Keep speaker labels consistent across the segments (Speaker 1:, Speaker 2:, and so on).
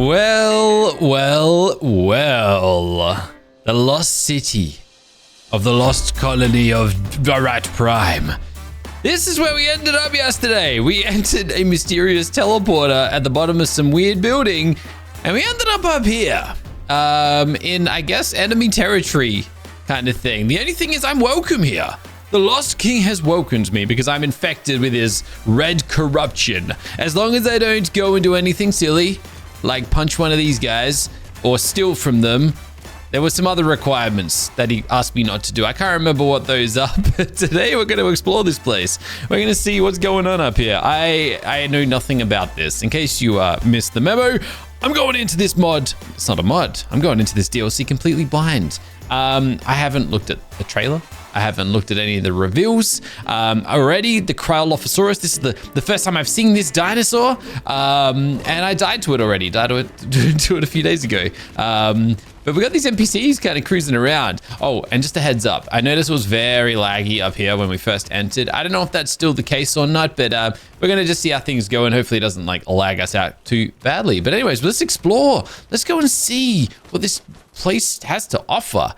Speaker 1: Well. The lost city of the lost colony of Rat Prime. This is where we ended up yesterday. We entered a mysterious teleporter at the bottom of some weird building, and we ended up here. In, I guess, enemy territory kind of thing. The only thing is I'm welcome here. The Lost King has welcomed me because I'm infected with his red corruption. As long as I don't go and do anything silly, like punch one of these guys or steal from them. There were some other requirements that he asked me not to do. I can't remember what those are, but today we're going to explore this place. We're going to see what's going on up here. I know nothing about this. In case you missed the memo, I'm going into this mod. It's not a mod. I'm going into this DLC completely blind. I haven't looked at the trailer. I haven't looked at any of the reveals. Already, the Cryolophosaurus. This is the first time I've seen this dinosaur. And I died to it already. Died to it a few days ago. But we got these NPCs kind of cruising around. Oh, and just a heads up. I noticed it was very laggy up here when we first entered. I don't know if that's still the case or not, but we're going to just see how things go, and hopefully it doesn't like lag us out too badly. But anyways, let's explore. Let's go and see what this place has to offer.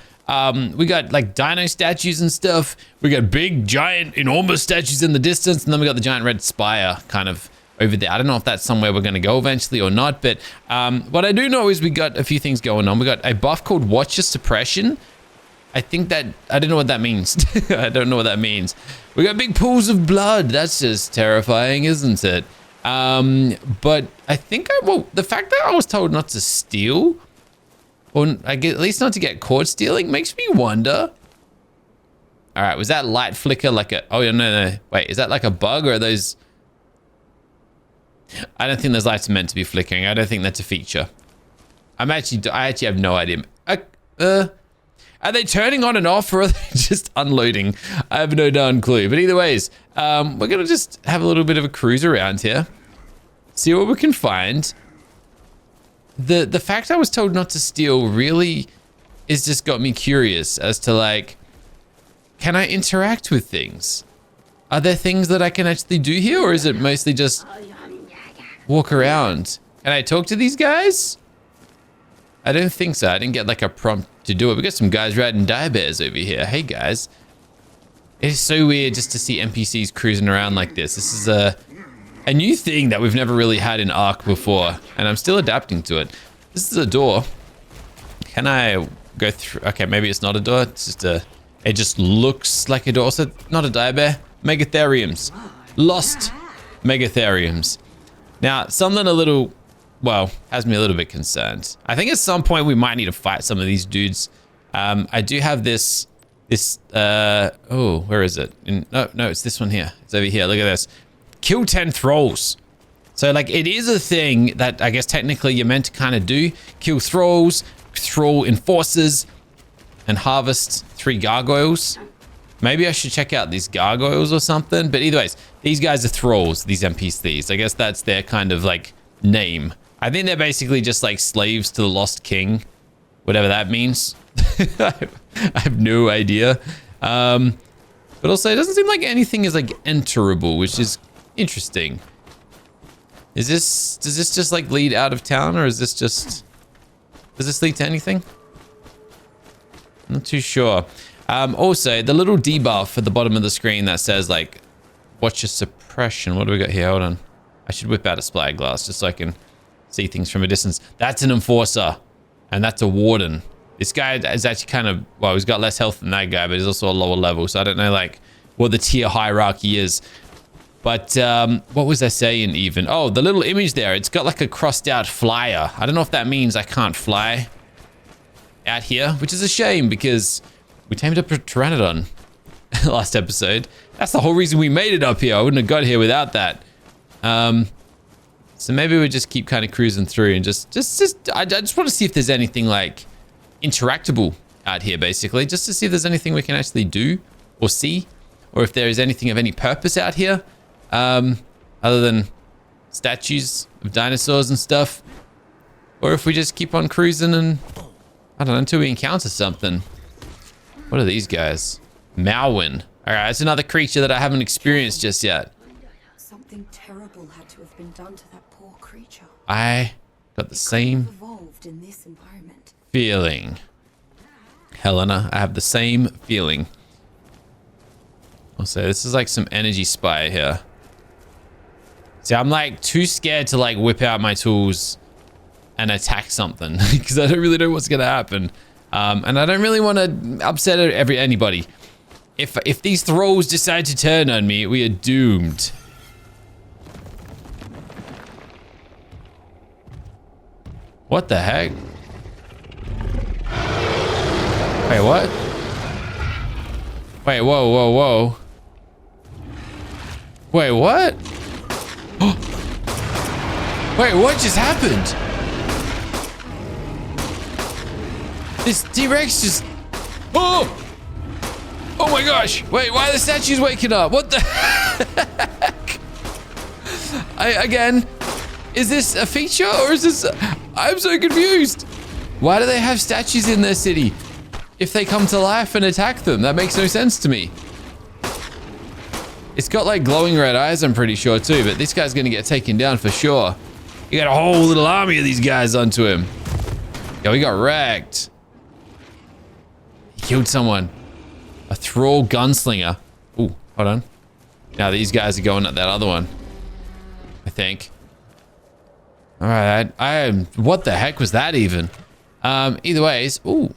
Speaker 1: We got like dino statues and stuff. We got big, giant, enormous statues in the distance. And then we got the giant red spire kind of over there. I don't know if that's somewhere we're going to go eventually or not. But what I do know is we got a few things going on. We got a buff called Watcher Suppression. I think that, I don't know what that means. I don't know what that means. We got big pools of blood. That's just terrifying, isn't it? But I think, well, the fact that I was told not to steal, or at least not to get caught stealing, makes me wonder. All right, was that light flicker like a... Oh, no. Wait, is that like a bug or are those... I don't think those lights are meant to be flickering. I don't think that's a feature. I actually have no idea. Are they turning on and off or are they just unloading? I have no darn clue. But either ways, we're going to just have a little bit of a cruise around here. See what we can find. The fact I was told not to steal really is just got me curious as to like, can I interact with things? Are there things that I can actually do here, or is it mostly just walk around? Can I talk to these guys? I don't think so. I didn't get like a prompt to do it. We got some guys riding dire bears over here. Hey guys. It is so weird just to see NPCs cruising around like this. This is a new thing that we've never really had in ARK before, and I'm still adapting to it. This is a door. Can I go through? Okay, maybe it's not a door. It's just it just looks like a door. So not a dire bear. Megatheriums. Lost Megatheriums. Now, something a little, well, has me a little bit concerned. I think at some point we might need to fight some of these dudes. I do have this, oh, where is it? No, it's this one here. It's over here. Look at this. Kill 10 thralls. So like it is a thing that I guess technically you're meant to kind of do. Kill thralls, thrall enforcers, and harvest 3 gargoyles. Maybe I should check out these gargoyles or something. But either ways, these guys are thralls, these NPCs. I guess that's their kind of like name. I think they're basically just like slaves to the Lost King, whatever that means. I have no idea. But also it doesn't seem like anything is like enterable, which is interesting. Does this just like lead out of town, or is this just, does this lead to anything? I'm not too sure. Also the little debuff at the bottom of the screen that says like Watcher Suppression. What do we got here? Hold on. I should whip out a spyglass just so I can see things from a distance. That's an enforcer, and that's a warden. This guy is actually kind of, well, he's got less health than that guy, but he's also a lower level, so I don't know like what the tier hierarchy is. But what was I saying even? Oh, the little image there, it's got like a crossed out flyer. I don't know if that means I can't fly out here, which is a shame because we tamed up a pteranodon last episode. That's the whole reason we made it up here. I wouldn't have got here without that. So maybe we just keep kind of cruising through and I just want to see if there's anything like interactable out here, basically, just to see if there's anything we can actually do or see, or if there is anything of any purpose out here, other than statues of dinosaurs and stuff, or if we just keep on cruising and I don't know, until we encounter something. What are these guys? Malwyn. All right, it's another creature that I haven't experienced just yet.
Speaker 2: Something terrible had to have been done to that poor creature.
Speaker 1: I Got the same
Speaker 2: Evolved in this environment.
Speaker 1: feeling. Helena, I have the same feeling. Also, this is like some energy spire here. See, I'm like too scared to like whip out my tools and attack something because I don't really know what's gonna happen. And I don't really want to upset anybody. If these thralls decide to turn on me, we are doomed. What the heck? Wait, what? Wait, whoa, whoa, whoa. Wait, what? Wait, what just happened? This T-Rex just... Oh! Oh my gosh! Wait, why are the statues waking up? What the heck? Again, is this a feature or is this... I'm so confused. Why do they have statues in their city if they come to life and attack them? That makes no sense to me. It's got like glowing red eyes, I'm pretty sure too, but this guy's gonna get taken down for sure. You got a whole little army of these guys onto him. Yo, he got wrecked. He killed someone. A thrall gunslinger. Ooh, hold on. Now these guys are going at that other one, I think. All right, what the heck was that even? Either ways, ooh,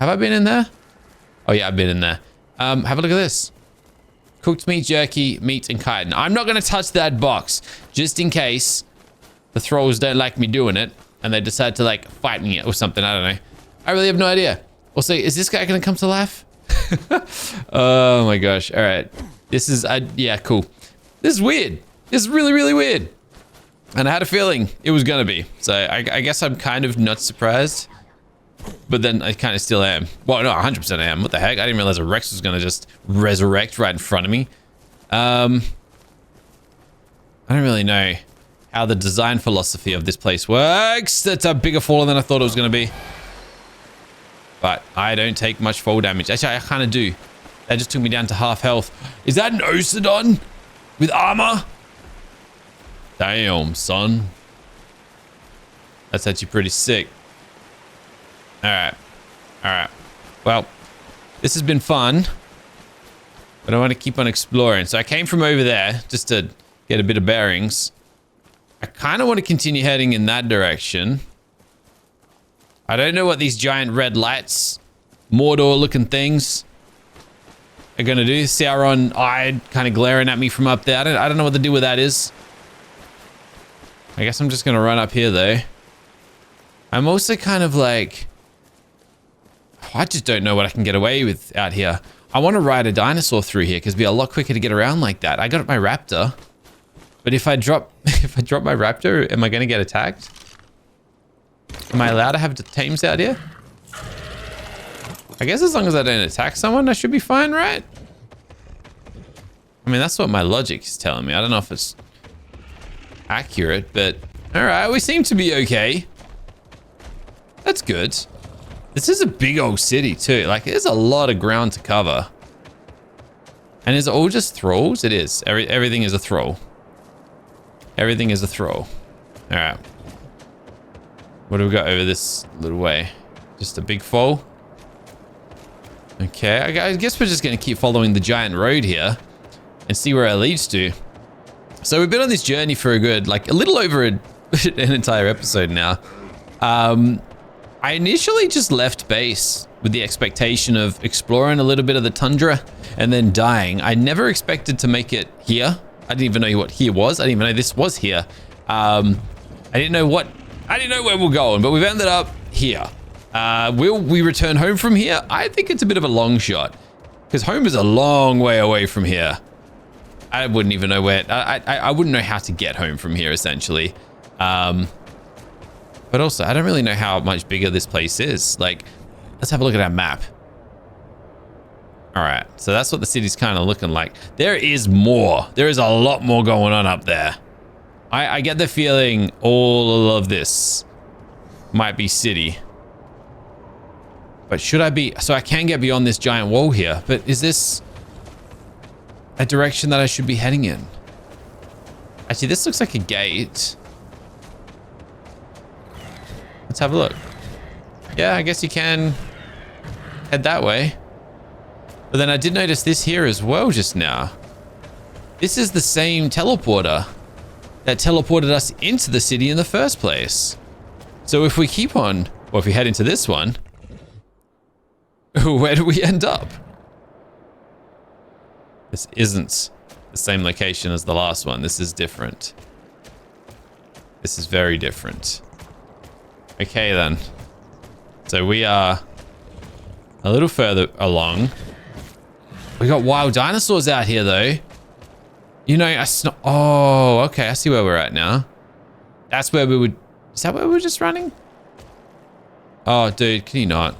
Speaker 1: have I been in there? Oh yeah, I've been in there. Have a look at this. Cooked meat, jerky, meat, and chitin. I'm not gonna touch that box, just in case the thralls don't like me doing it, and they decide to like fight me or something, I don't know. I really have no idea. Also, is this guy gonna come to life? Oh my gosh, all right. This is, yeah, cool. This is weird. This is really, really weird. And I had a feeling it was gonna be. So I guess I'm kind of not surprised. But then I kind of still am. Well, no, 100% I am. What the heck? I didn't realize a Rex was gonna just resurrect right in front of me. I don't really know how the design philosophy of this place works. That's a bigger fall than I thought it was gonna be. But I don't take much fall damage. Actually, I kind of do. That just took me down to half health. Is that an Osodon with armor? Damn, son. That's actually pretty sick. Alright. Alright. Well, this has been fun. But I want to keep on exploring. So I came from over there just to get a bit of bearings. I kind of want to continue heading in that direction. I don't know what these giant red lights, Mordor looking things, are going to do. Sauron-eyed kind of glaring at me from up there. I don't know what the deal with that is. I guess I'm just going to run up here though. I'm also kind of like... I just don't know what I can get away with out here. I want to ride a dinosaur through here because it'd be a lot quicker to get around like that. I got my raptor. But if I drop my raptor, am I going to get attacked? Am I allowed to have tames out here? I guess as long as I don't attack someone, I should be fine, right? I mean, that's what my logic is telling me. I don't know if it's accurate, but all right, we seem to be okay. That's good. This is a big old city too. Like, there's a lot of ground to cover. And is it all just thralls? It is. Everything is a thrall. Everything is a thrall. All right. What do we got over this little way? Just a big fall. Okay, I guess we're just going to keep following the giant road here and see where it leads to. So we've been on this journey for a good, like, a little over an entire episode now. I initially just left base with the expectation of exploring a little bit of the tundra and then dying. I never expected to make it here. I didn't even know what here was. I didn't even know this was here. I didn't know where we're going, but we've ended up here. Will we return home from here? I think it's a bit of a long shot because home is a long way away from here. I wouldn't even know where, I wouldn't know how to get home from here essentially. But also I don't really know how much bigger this place is. Like, let's have a look at our map. All right, so that's what the city's kind of looking like. There is more. There is a lot more going on up there. I get the feeling all of this might be city. But should I be... So I can get beyond this giant wall here. But is this a direction that I should be heading in? Actually, this looks like a gate. Let's have a look. Yeah, I guess you can head that way. But then I did notice this here as well just now. This is the same teleporter that teleported us into the city in the first place. So if we keep on, or if we head into this one, where do we end up? This isn't the same location as the last one. This is different. This is very different. Okay then. So we are a little further along. We got wild dinosaurs out here though. You know, oh, okay. I see where we're at now. That's where we would... Is that where we were just running? Oh, dude, can you not?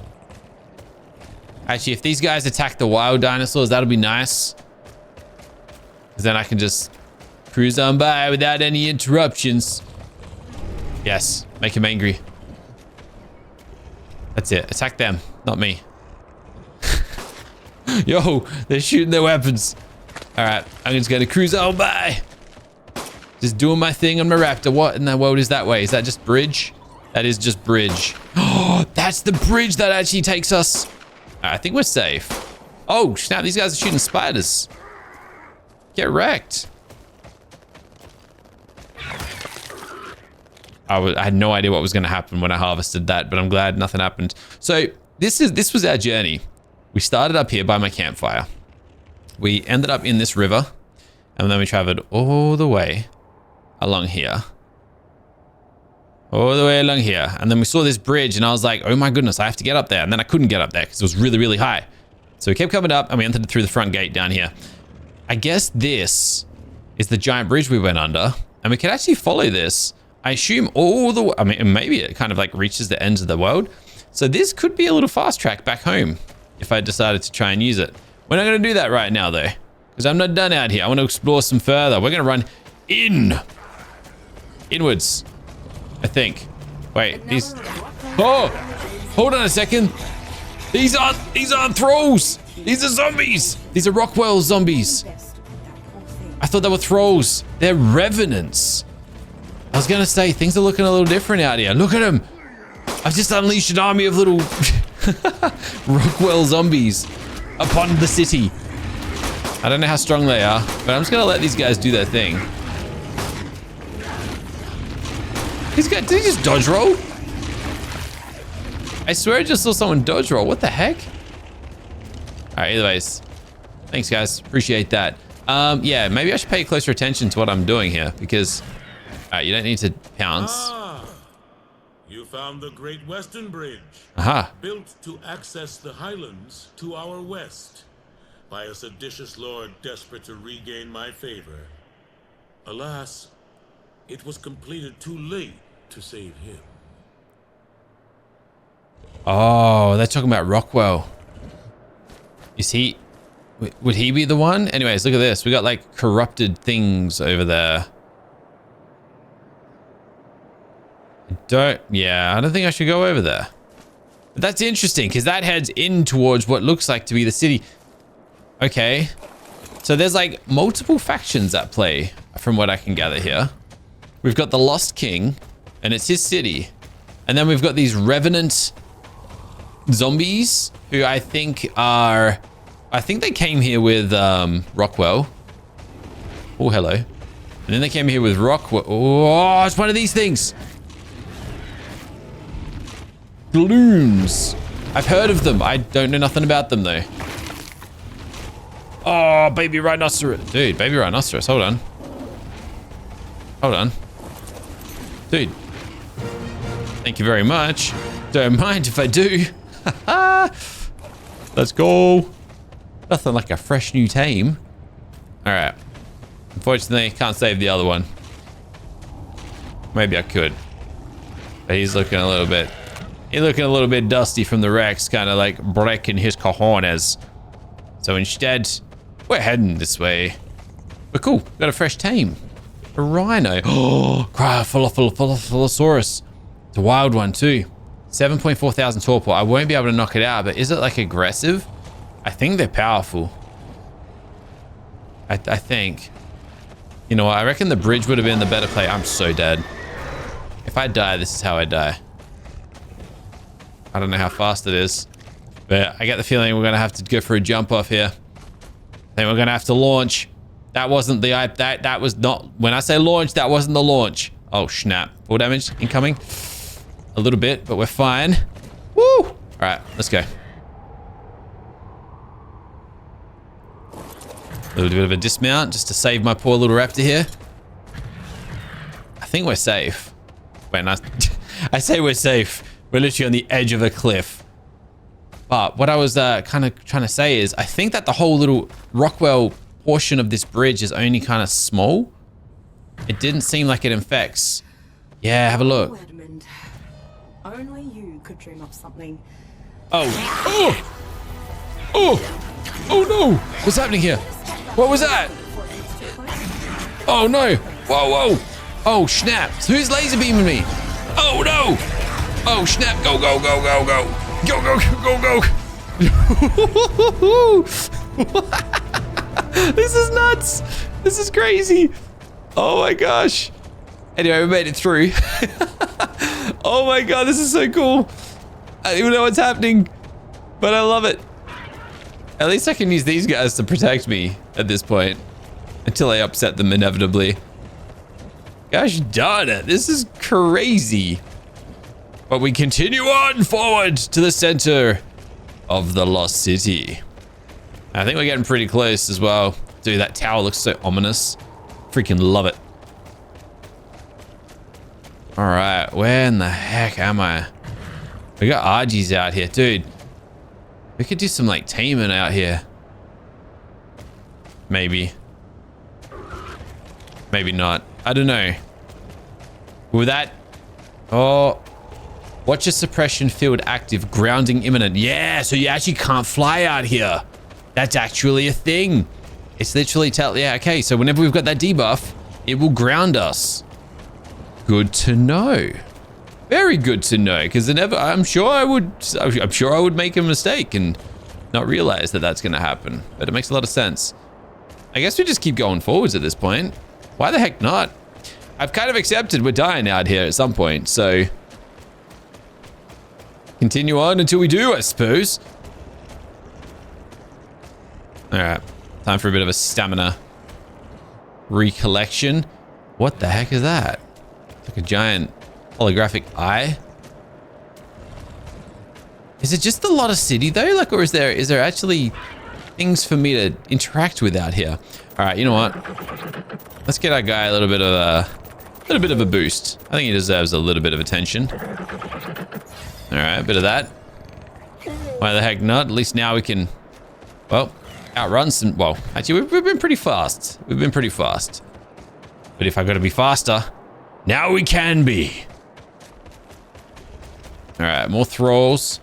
Speaker 1: Actually, if these guys attack the wild dinosaurs, that'll be nice. Because then I can just cruise on by without any interruptions. Yes, make them angry. That's it. Attack them, not me. Yo, they're shooting their weapons. All right, I'm just gonna cruise on by. Just doing my thing on my raptor. What in the world is that way? Is that just bridge? That is just bridge. Oh, that's the bridge that actually takes us. I think we're safe. Oh, snap, these guys are shooting spiders. Get wrecked. I had no idea what was going to happen when I harvested that, but I'm glad nothing happened. So this was our journey. We started up here by my campfire. We ended up in this river, and then we traveled all the way along here. All the way along here. And then we saw this bridge, and I was like, oh my goodness, I have to get up there. And then I couldn't get up there because it was really, really high. So we kept coming up, and we entered through the front gate down here. I guess this is the giant bridge we went under, and we can actually follow this. I assume all the way, I mean, maybe it kind of like reaches the ends of the world. So this could be a little fast track back home if I decided to try and use it. We're not going to do that right now though, because I'm not done out here. I want to explore some further. We're going to run inwards, I think. Wait, these, oh, hold on a second. These aren't thralls. These are zombies. These are Rockwells zombies. I thought they were thralls. They're revenants. I was gonna say, things are looking a little different out here. Look at them. I've just unleashed an army of little Rockwell zombies upon the city. I don't know how strong they are, but I'm just gonna let these guys do their thing. These guys, did he just dodge roll? I swear I just saw someone dodge roll. What the heck? All right, either ways. Thanks, guys. Appreciate that. Yeah, maybe I should pay closer attention to what I'm doing here because you don't need to pounce.
Speaker 3: Ah, you found the Great Western Bridge.
Speaker 1: Aha.
Speaker 3: Built to access the highlands to our west by a seditious lord desperate to regain my favor. Alas, it was completed too late to save him.
Speaker 1: Oh, they're talking about Rockwell. Is he... Would he be the one? Anyways, look at this. We got like corrupted things over there. Yeah, I don't think I should go over there. But that's interesting because that heads in towards what looks like to be the city. Okay. So there's like multiple factions at play from what I can gather here. We've got the Lost King and it's his city. And then we've got these revenant zombies who I think are... I think they came here with Rockwell. Oh, hello. And then they came here with Rockwell. Oh, it's one of these things. Balloons. I've heard of them. I don't know nothing about them though. Oh, baby rhinoceros. Dude, baby rhinoceros. Hold on. Hold on. Dude. Thank you very much. Don't mind if I do. Let's go. Nothing like a fresh new tame. All right. Unfortunately, can't save the other one. Maybe I could. But he's looking a little bit... He's looking a little bit dusty from the wrecks, kind of like breaking his cojones. So instead, we're heading this way. But cool, got a fresh tame. A rhino. Oh, Cryophilosaurus. It's a wild one too. 7.4 thousand torpor. I won't be able to knock it out, but is it like aggressive? I think they're powerful. I think. You know what? I reckon the bridge would have been the better play. I'm so dead. If I die, this is how I die. I don't know how fast it is. But I get the feeling we're going to have to go for a jump off here. I think we're going to have to launch. That wasn't the... That was not... When I say launch, that wasn't the launch. Oh, snap. Full damage incoming. A little bit, but we're fine. Woo! All right, let's go. A little bit of a dismount just to save my poor little raptor here. I think we're safe. When I say we're safe, we're literally on the edge of a cliff. But what I was kind of trying to say is I think that the whole little Rockwell portion of this bridge is only kind of small. It didn't seem like it infects. Yeah, have a look.
Speaker 2: Edmund, only you could dream up something.
Speaker 1: Oh. Oh! Oh! Oh no! What's happening here? What was that? Oh no! Whoa, whoa! Oh snap! Who's laser beaming me? Oh no! Oh snap! Go, go, go, go, go! Go, go, go, go, go! This is nuts! This is crazy! Oh my gosh! Anyway, we made it through. Oh my god, this is so cool! I don't even know what's happening, but I love it. At least I can use these guys to protect me at this point until I upset them inevitably. Gosh darn it, this is crazy. But we continue on forward to the center of the lost city. I think we're getting pretty close as well. Dude, that tower looks so ominous. Freaking love it. All right, where in the heck am I? We got RGs out here, dude. We could do some like taming out here. Maybe. Maybe not. I don't know. With that... Oh. Watch your suppression field active. Grounding imminent. Yeah, so you actually can't fly out here. That's actually a thing. It's literally yeah, okay. So whenever we've got that debuff, it will ground us. Good to know. Very good to know, because I'm sure I would make a mistake and not realize that that's going to happen. But it makes a lot of sense. I guess we just keep going forwards at this point. Why the heck not? I've kind of accepted we're dying out here at some point, so continue on until we do, I suppose. All right, time for a bit of a stamina recollection. What the heck is that? It's like a giant holographic eye. Is it just a lot of city though? Like, or is there actually things for me to interact with out here? All right, you know what? Let's get our guy a little bit of a boost. I think he deserves a little bit of attention. All right, a bit of that. Why the heck not? At least now we can, well, outrun some. Well, actually, we've been pretty fast. We've been pretty fast. But if I got to be faster, now we can be. All right, more thralls.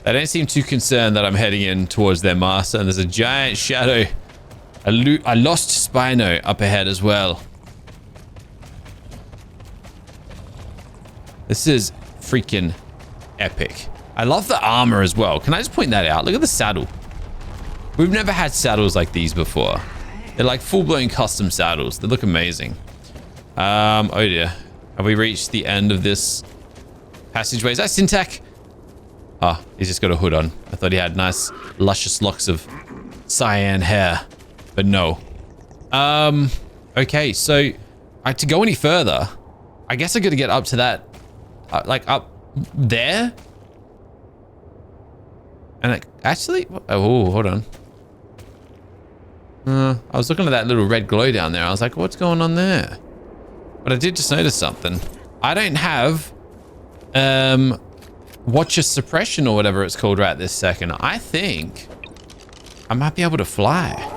Speaker 1: They don't seem too concerned that I'm heading in towards their master, and there's a giant shadow. I lost Spino up ahead as well. This is freaking epic. I love the armor as well. Can I just point that out? Look at the saddle. We've never had saddles like these before. They're like full-blown custom saddles. They look amazing. Oh dear. Have we reached the end of this passageway? Is that Syntac? Oh, he's just got a hood on. I thought he had nice, luscious locks of cyan hair, but no. Okay, so to go any further, I guess I got to get up to that, like up there. And actually, oh, hold on. I was looking at that little red glow down there. I was like, what's going on there? But I did just notice something. I don't have, watch your suppression or whatever it's called right this second. I think I might be able to fly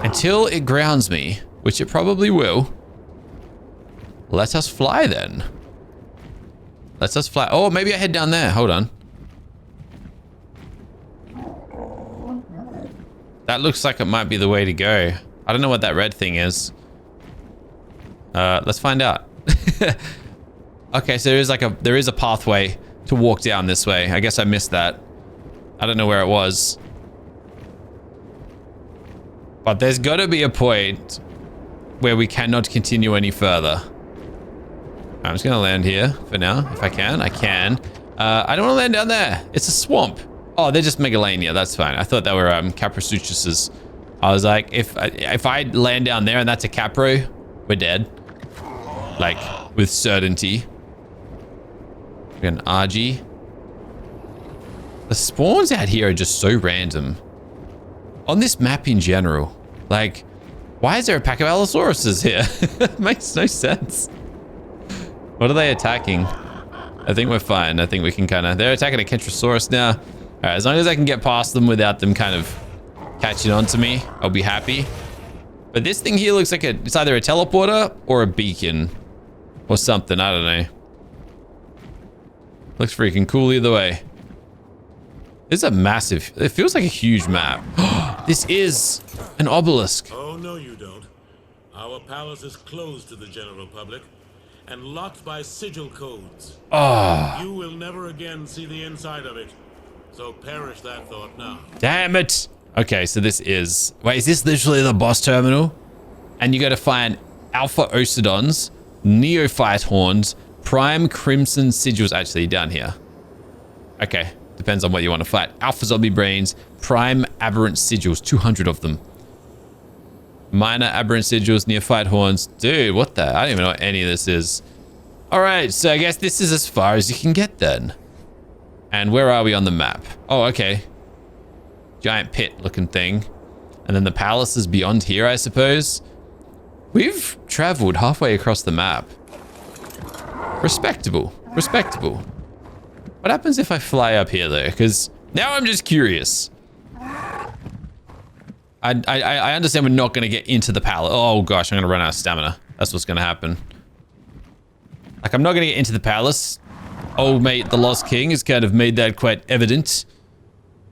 Speaker 1: until it grounds me, which it probably will. Let us fly then. Let us fly. Oh, maybe I head down there. Hold on. That looks like it might be the way to go. I don't know what that red thing is. Let's find out. Okay, so there is a pathway to walk down this way. I guess I missed that. I don't know where it was. But there's got to be a point where we cannot continue any further. I'm just going to land here for now. If I can, I can. I don't want to land down there. It's a swamp. Oh, they're just Megalania. That's fine. I thought they were Caprasuchuses. I was like, if I land down there and that's a Capro, we're dead. Like, with certainty. We got an RG. The spawns out here are just so random. On this map in general. Like, why is there a pack of Allosauruses here? It makes no sense. What are they attacking? I think we're fine. I think we can kind of... They're attacking a Kentrosaurus now. All right, as long as I can get past them without them kind of catching on to me, I'll be happy. But this thing here looks like it's either a teleporter or a beacon. Or something, I don't know. Looks freaking cool either way. This is a massive... It feels like a huge map. This is an obelisk.
Speaker 3: Oh, no you don't. Our palace is closed to the general public and locked by sigil codes.
Speaker 1: Oh.
Speaker 3: You will never again see the inside of it. So perish that thought now.
Speaker 1: Damn it. Okay, so this is... Wait, is this literally the boss terminal? And you got to find Alpha Ocidons, Neophyte Horns, Prime Crimson Sigils actually down here. Okay, depends on what you want to fight. Alpha Zombie Brains, Prime Aberrant Sigils, 200 of them. Minor Aberrant Sigils, Neophyte Horns. Dude, what the... I don't even know what any of this is. Alright, so I guess this is as far as you can get then. And where are we on the map? Oh, okay. Giant pit looking thing. And then the palace is beyond here, I suppose. We've traveled halfway across the map. Respectable. Respectable. What happens if I fly up here though? Because now I'm just curious. I understand we're not going to get into the palace. Oh gosh, I'm going to run out of stamina. That's what's going to happen. Like, I'm not going to get into the palace. Old mate, the Lost King, has kind of made that quite evident.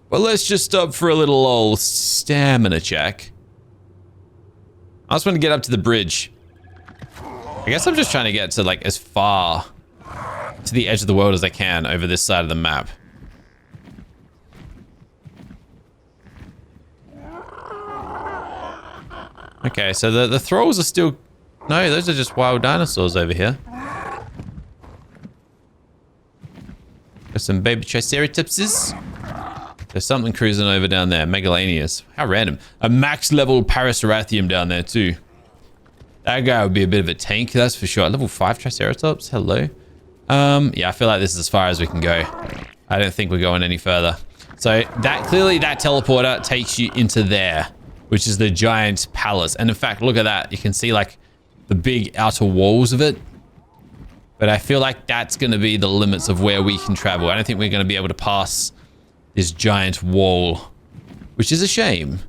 Speaker 1: But let's just stop for a little old stamina check. I just want to get up to the bridge. I guess I'm just trying to get to, like, as far to the edge of the world as I can over this side of the map. Okay, so the thralls are still... No, those are just wild dinosaurs over here. Got some baby triceratopses. There's something cruising over down there. Megalanias. How random. A max level Parasarathium down there too. That guy would be a bit of a tank, that's for sure. Level 5 Triceratops. Hello. Yeah, I feel like this is as far as we can go. I don't think we're going any further. So that clearly that teleporter takes you into there, which is the giant palace. And in fact, look at that. You can see like the big outer walls of it. But I feel like that's going to be the limits of where we can travel. I don't think we're going to be able to pass this giant wall, which is a shame.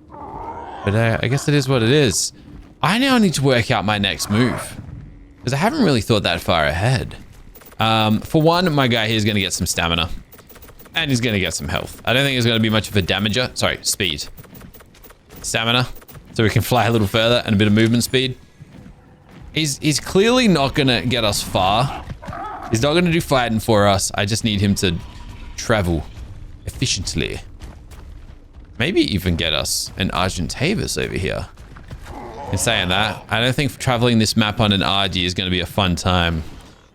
Speaker 1: But I guess it is what it is. I now need to work out my next move, because I haven't really thought that far ahead. For one, my guy here is going to get some stamina, and he's going to get some health. I don't think he's going to be much of a damager. Sorry, speed. Stamina, so we can fly a little further, and a bit of movement speed. He's clearly not going to get us far. He's not going to do fighting for us. I just need him to travel efficiently. Maybe even get us an Argentavis over here. In saying that, I don't think traveling this map on an RG is going to be a fun time.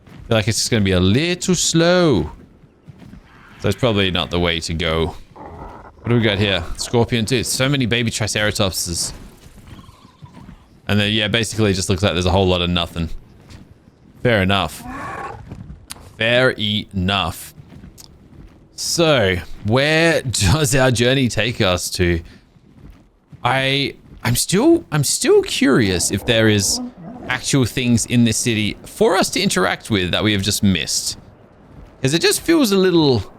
Speaker 1: I feel like it's just going to be a little slow. So it's probably not the way to go. What do we got here? Scorpion too. So many baby Triceratopses. And then, yeah, basically it just looks like there's a whole lot of nothing. Fair enough. Fair enough. So, where does our journey take us to? I'm still curious if there is actual things in this city for us to interact with that we have just missed. Because it just feels a little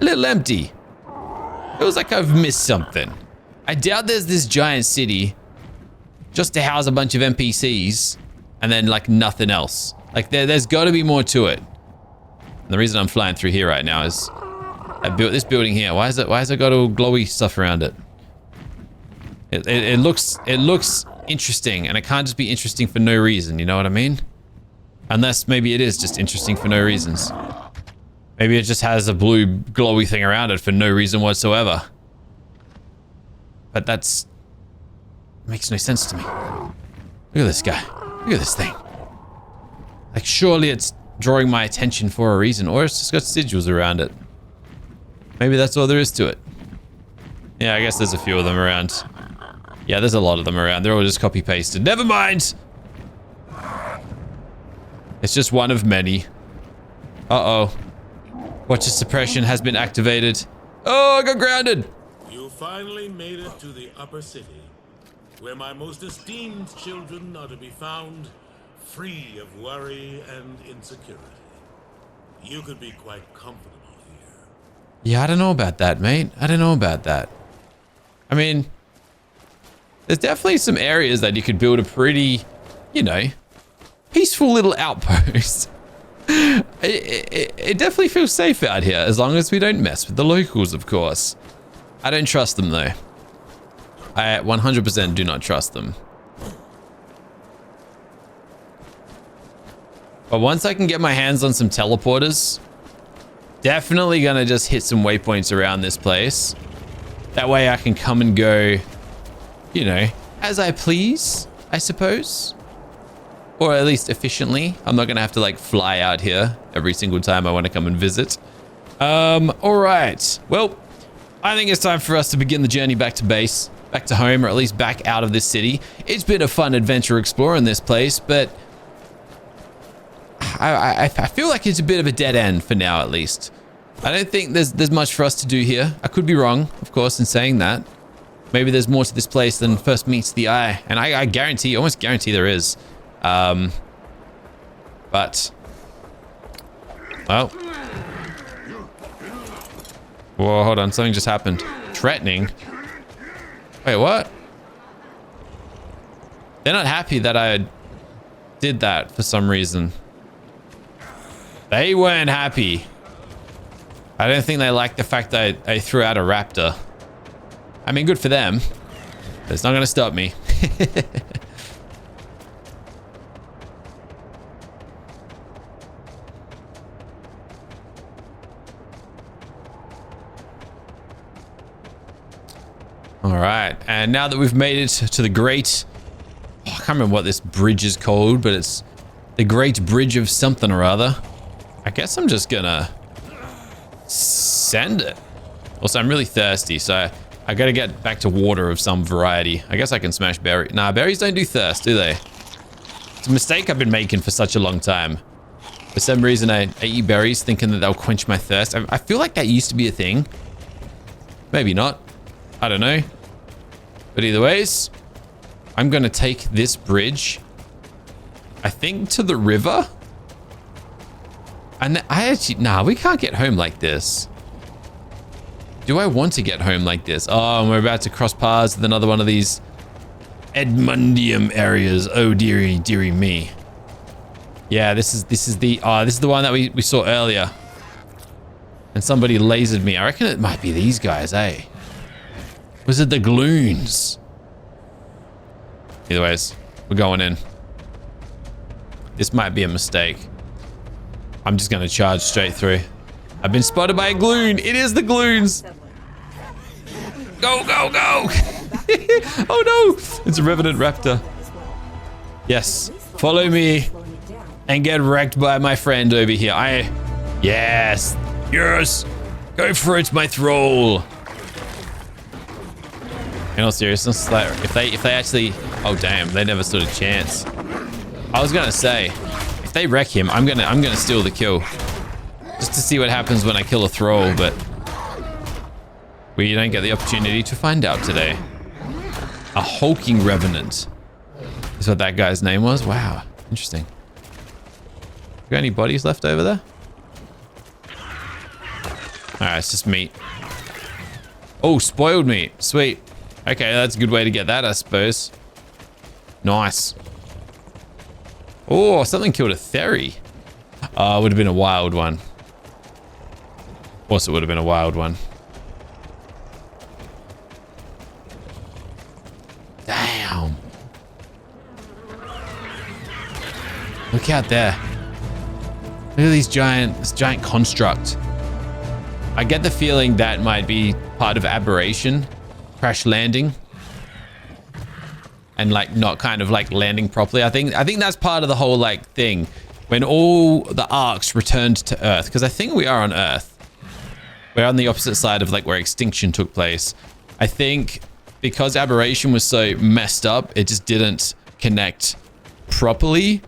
Speaker 1: empty. It feels like I've missed something. I doubt there's this giant city just to house a bunch of NPCs and then like nothing else. Like there's got to be more to it. And the reason I'm flying through here right now is I built this building here. Why is it got all glowy stuff around it? It looks interesting, and it can't just be interesting for no reason, you know what I mean? Unless maybe it is just interesting for no reasons. Maybe it just has a blue glowy thing around it for no reason whatsoever. But that's... makes no sense to me. Look at this guy. Look at this thing. Like, surely it's drawing my attention for a reason, or it's just got sigils around it. Maybe that's all there is to it. Yeah, I guess there's a few of them around. Yeah, there's a lot of them around. They're all just copy pasted. Never mind. It's just one of many. Uh-oh. Watcher suppression has been activated. Oh, I got grounded.
Speaker 3: You finally made it to the upper city, where my most esteemed children are to be found, free of worry and insecurity. You could be quite comfortable here.
Speaker 1: Yeah, I don't know about that, mate. I don't know about that. I mean, there's definitely some areas that you could build a pretty, you know, peaceful little outpost. It definitely feels safe out here, as long as we don't mess with the locals, of course. I don't trust them, though. I 100% do not trust them. But once I can get my hands on some teleporters, definitely gonna just hit some waypoints around this place. That way I can come and go, you know, as I please, I suppose. Or at least efficiently. I'm not gonna have to like fly out here every single time I want to come and visit. All right. Well, I think it's time for us to begin the journey back to base, back to home, or at least back out of this city. It's been a fun adventure exploring this place, but I feel like it's a bit of a dead end for now, at least. I don't think there's much for us to do here. I could be wrong, of course, in saying that. Maybe there's more to this place than first meets the eye, and I guarantee, almost guarantee there is. But, well. Whoa, hold on, something just happened. Threatening? Wait, what? They're not happy that I did that for some reason. They weren't happy. I don't think they like the fact that I threw out a raptor. I mean, good for them. But it's not going to stop me. All right, and now that we've made it to the great... Oh, I can't remember what this bridge is called, but it's the Great Bridge of something or other. I guess I'm just gonna send it. Also, I'm really thirsty, so I gotta get back to water of some variety. I guess I can smash berry. Nah, berries don't do thirst, do they? It's a mistake I've been making for such a long time. For some reason, I eat berries thinking that they'll quench my thirst. I feel like that used to be a thing. Maybe not. I don't know. But either ways, I'm gonna take this bridge, I think, to the river. And I actually, nah, we can't get home like this. Do I want to get home like this? Oh, and we're about to cross paths with another one of these Edmundium areas. Oh, dearie, dearie me. Yeah, this is the one that we saw earlier. And somebody lasered me. I reckon it might be these guys, eh? Was it the Gloons? Either ways, we're going in. This might be a mistake. I'm just gonna charge straight through. I've been spotted by a Gloon. It is the Gloons. Go, go, go. Oh no, it's a Revenant Raptor. Yes, follow me and get wrecked by my friend over here. Yes, yes, go for it, my thrall. In all seriousness, like, if they actually, oh damn, they never stood a chance. I was gonna say, if they wreck him, I'm gonna steal the kill, just to see what happens when I kill a thrall. But we don't get the opportunity to find out today. A hulking revenant is what that guy's name was. Wow, interesting. Got any bodies left over there? All right, it's just meat. Oh, spoiled meat, sweet. Okay, that's a good way to get that, I suppose. Nice. Oh, something killed a Theri. It would have been a wild one. Of course it would have been a wild one. Damn. Look out there. Look at this giant construct. I get the feeling that might be part of aberration. Crash landing and like not kind of like landing properly. I think that's part of the whole like thing. when all the arcs returned to Earth, because I think we are on Earth. We're on the opposite side of like where Extinction took place. I think because Aberration was so messed up, it just didn't connect properly.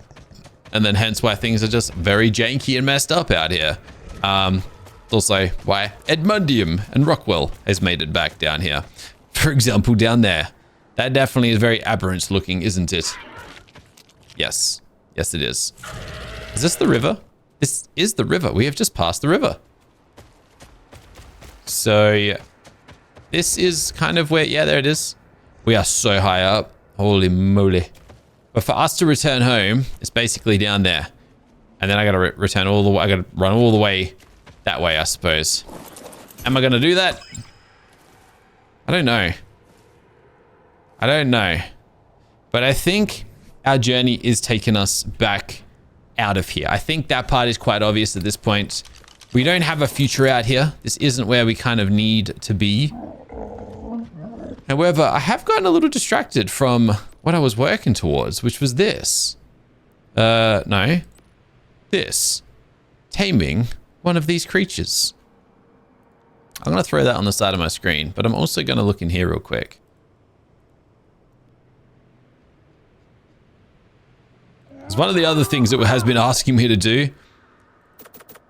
Speaker 1: And then hence why things are just very janky and messed up out here. It's also why Edmundium and Rockwell has made it back down here. For example, down there. That definitely is very aberrant looking, isn't it? Yes. Yes, it is. Is this the river? This is the river. We have just passed the river. So, this is kind of where... Yeah, there it is. We are so high up. Holy moly. But for us to return home, it's basically down there. And then I gotta return all the way. I gotta run all the way that way, I suppose. Am I gonna do that? I don't know. I don't know. But I think our journey is taking us back out of here. I think that part is quite obvious at this point. We don't have a future out here. This isn't where we kind of need to be. However, I have gotten a little distracted from what I was working towards, which was this. No. This. Taming one of these creatures. I'm going to throw that on the side of my screen, but I'm also going to look in here real quick. Because one of the other things that has been asking me to do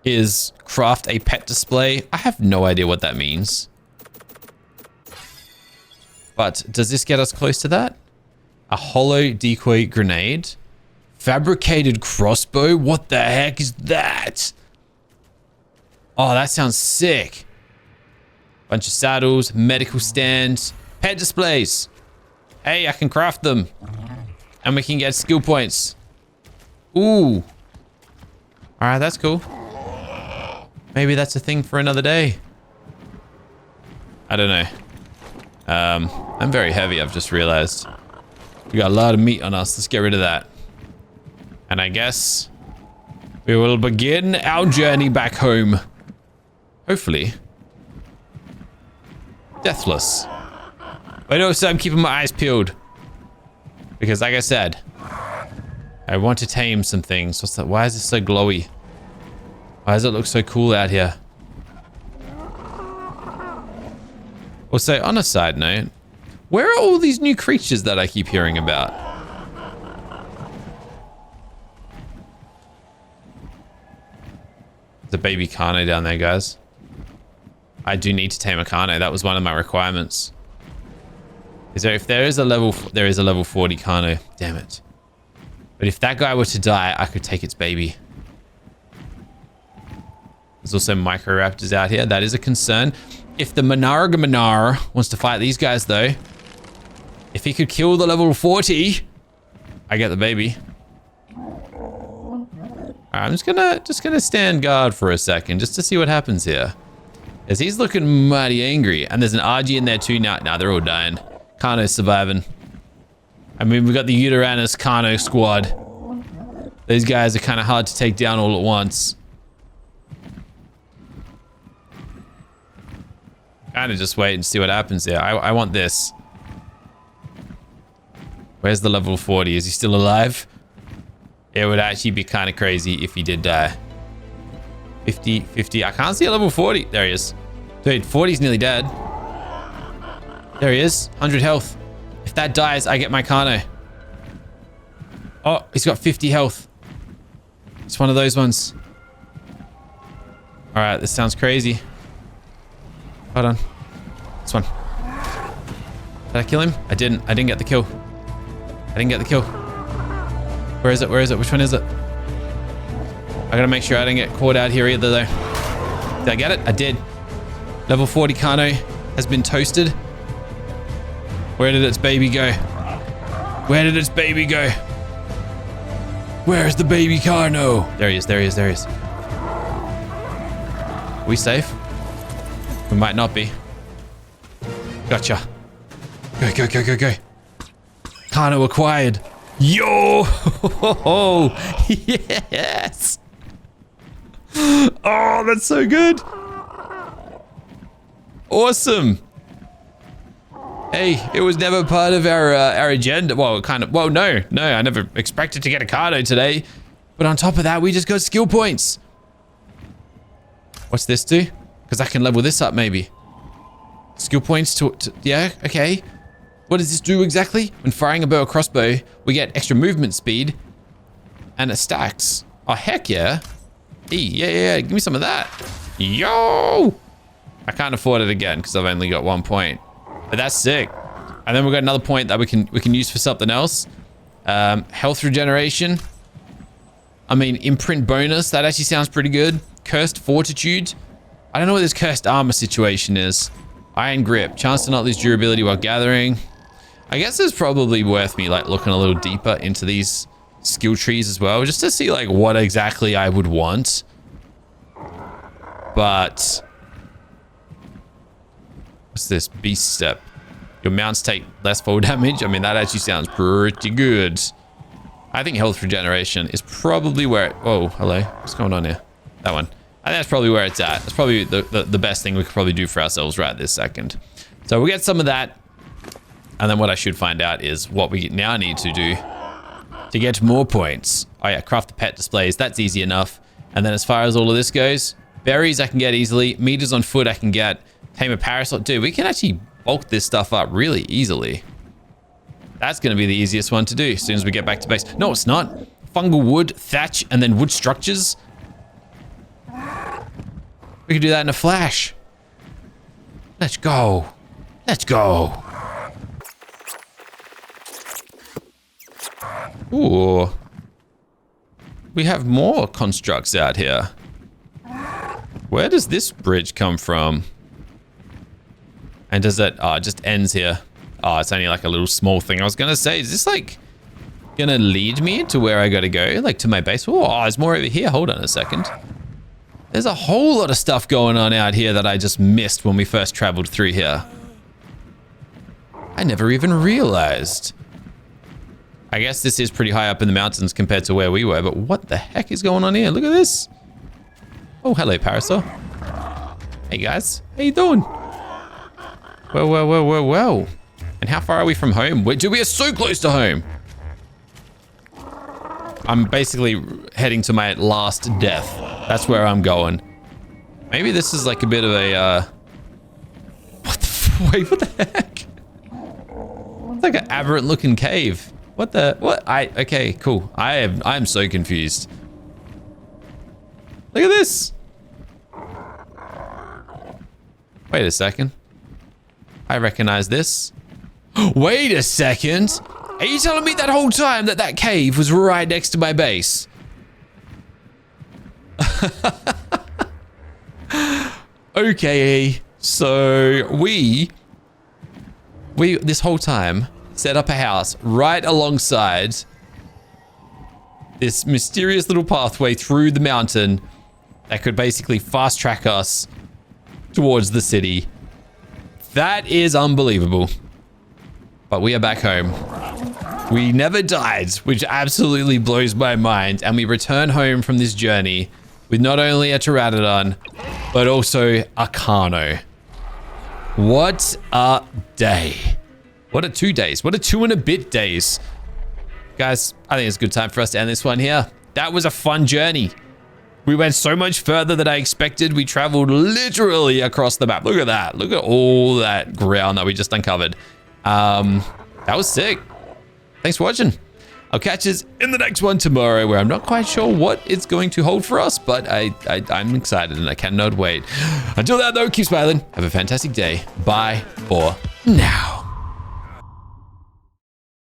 Speaker 1: is craft a pet display. I have no idea what that means. But does this get us close to that? A hollow decoy grenade. Fabricated crossbow? What the heck is that? Oh, that sounds sick. Bunch of saddles, medical stands, pet displays. Hey, I can craft them. And we can get skill points. Ooh. Alright, that's cool. Maybe that's a thing for another day. I don't know. I'm very heavy, I've just realized. We got a lot of meat on us. Let's get rid of that. And I guess we will begin our journey back home. Hopefully. Deathless. But also I'm keeping my eyes peeled. Because like I said, I want to tame some things. What's that? Why is this so glowy? Why does it look so cool out here? Also, on a side note, where are all these new creatures that I keep hearing about? There's a baby carno down there, guys. I do need to tame a carno. That was one of my requirements. If there is a level 40 carno. Damn it. But if that guy were to die, I could take its baby. There's also microraptors out here. That is a concern. If the Manaragamanar wants to fight these guys, though, if he could kill the level 40, I get the baby. I'm just gonna stand guard for a second, just to see what happens here. As he's looking mighty angry, and there's an RG in there too. Nah, they're all dying. Carno's surviving. I mean, we got the Uteranus Carno squad. These guys are kind of hard to take down all at once. Kind of just wait and see what happens here. I want this. Where's the level 40? Is he still alive? It would actually be kind of crazy if he did die. 50, 50. I can't see a level 40. There he is. Dude, 40's nearly dead. There he is. 100 health. If that dies, I get my Carno. Oh, he's got 50 health. It's one of those ones. All right, this sounds crazy. Hold on. This one. Did I kill him? I didn't. I didn't get the kill. I didn't get the kill. Where is it? Where is it? Which one is it? I gotta make sure I didn't get caught out here either, though. Did I get it? I did. Level 40 Carno has been toasted. Where did its baby go? Where did its baby go? Where is the baby Carno? There he is. There he is. There he is. Are we safe? We might not be. Gotcha. Go, go, go, go, go. Carno acquired. Yo! Yes! Oh, that's so good. Awesome. Hey, it was never part of our agenda. Well, kind of. Well, no, I never expected to get a Carno today. But on top of that, we just got skill points. What's this do? Because I can level this up maybe. Skill points to yeah, okay. What does this do exactly? When firing a bow or crossbow, we get extra movement speed. And it stacks. Oh, heck yeah. Yeah. Give me some of that. Yo! I can't afford it again because I've only got 1 point. But that's sick. And then we've got another point that we can use for something else. Health regeneration. I mean, imprint bonus. That actually sounds pretty good. Cursed fortitude. I don't know what this cursed armor situation is. Iron grip. Chance to not lose durability while gathering. I guess it's probably worth me like looking a little deeper into these skill trees as well, just to see like what exactly I would want. But what's this? Beast step. Your mounts take less fall damage. I mean, that actually sounds pretty good. I think health regeneration is probably where it... Oh, hello. What's going on here? That one. I think that's probably where it's at. That's probably the best thing we could probably do for ourselves right this second. So we'll get some of that. And then what I should find out is what we now need to do to get more points. Oh yeah, craft the pet displays. That's easy enough. And then as far as all of this goes, berries I can get easily. Meters on foot I can get. Tame a parasol. Dude, we can actually bulk this stuff up really easily. That's going to be the easiest one to do as soon as we get back to base. No, it's not. Fungal wood, thatch, and then wood structures. We can do that in a flash. Let's go. Let's go. Ooh. We have more constructs out here. Where does this bridge come from? And does it... Oh, it just ends here. Oh, it's only like a little small thing. I was going to say, is this like going to lead me to where I got to go? Like to my base? Oh, there's more over here. Hold on a second. There's a whole lot of stuff going on out here that I just missed when we first traveled through here. I never even realized. I guess this is pretty high up in the mountains compared to where we were, but what the heck is going on here? Look at this. Oh, hello, Parasol. Hey, guys. How you doing? Whoa. And how far are we from home? Dude, we are so close to home. I'm basically heading to my last death. That's where I'm going. Maybe this is like a bit of a, Wait, what the heck? It's like an aberrant looking cave. What? Okay, cool. I'm so confused. Look at this. Wait a second. I recognize this. Wait a second. Are you telling me that whole time that cave was right next to my base? Okay, so we this whole time set up a house right alongside this mysterious little pathway through the mountain that could basically fast track us towards the city. That is unbelievable. But we are back home. We never died, which absolutely blows my mind. And we return home from this journey with not only a pteranodon, but also a carno. What a day. What a 2 days. What a 2 and a bit days. Guys, I think it's a good time for us to end this one here. That was a fun journey. We went so much further than I expected. We traveled literally across the map. Look at that. Look at all that ground that we just uncovered. That was sick. Thanks for watching. I'll catch us in the next one tomorrow, where I'm not quite sure what it's going to hold for us, but I'm excited and I cannot wait. Until then, though, keep smiling. Have a fantastic day. Bye for now.